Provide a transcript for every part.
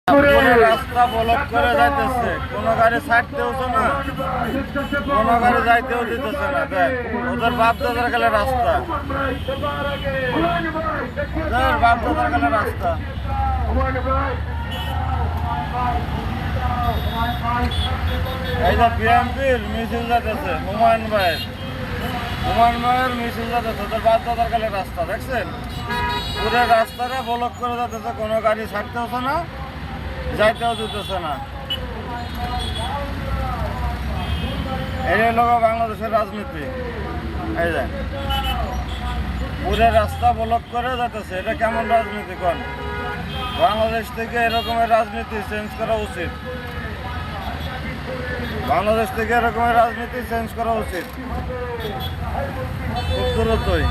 রাস্তা ব্লক করে যাইতেছে, কোনো গাড়ি ছাড়তেওছে না, কোনো গাড়ি যাইতেও দিতেছে না। দেখ ওদের বাপ দাদার গেলে রাস্তা, ওদের বাপ দাদার গেলে রাস্তা। এই যে বিএনপির মিছিল যাইতেছে, হুমায়ুন ভাইয়ের মিছিল যাইতেছে, ওদের বাপ দাদার গেলে রাস্তা। দেখছেন পুরো রাস্তাটা ব্লক করে যাইতেছে, কোনো গাড়ি ছাড়তেওছে না, যাইতেও দিতেছে না। এই লোক বাংলাদেশের রাজনীতি। এই যে পুরো রাস্তা ব্লক করে যাইতেছে, এটা কেমন রাজনীতি কোন? বাংলাদেশ থেকে এরকমের রাজনীতি চেঞ্জ করা উচিত, বাংলাদেশ থেকে এরকমের রাজনীতি চেঞ্জ করা উচিত খুব দ্রুতই।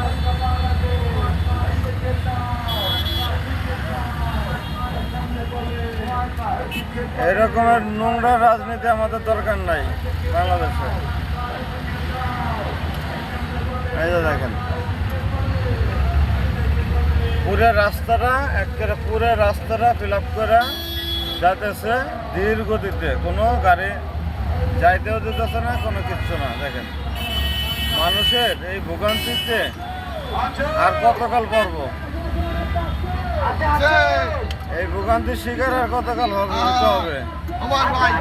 এরকমের নোংরা রাজনীতি আমাদের দরকার নাই বাংলাদেশে। এই যে দেখেন পুরো রাস্তাটা ফিল আপ করে যাইতেছে ধীর গতিতে, কোনো গাড়ি যাইতেও দিতেছে না, কোনো কিচ্ছু না। দেখেন মানুষের এই ভোগান্তিতে আর কতকাল পড়ব, এই ভোগান্তির শিকার আর কতকাল হবে। ভাই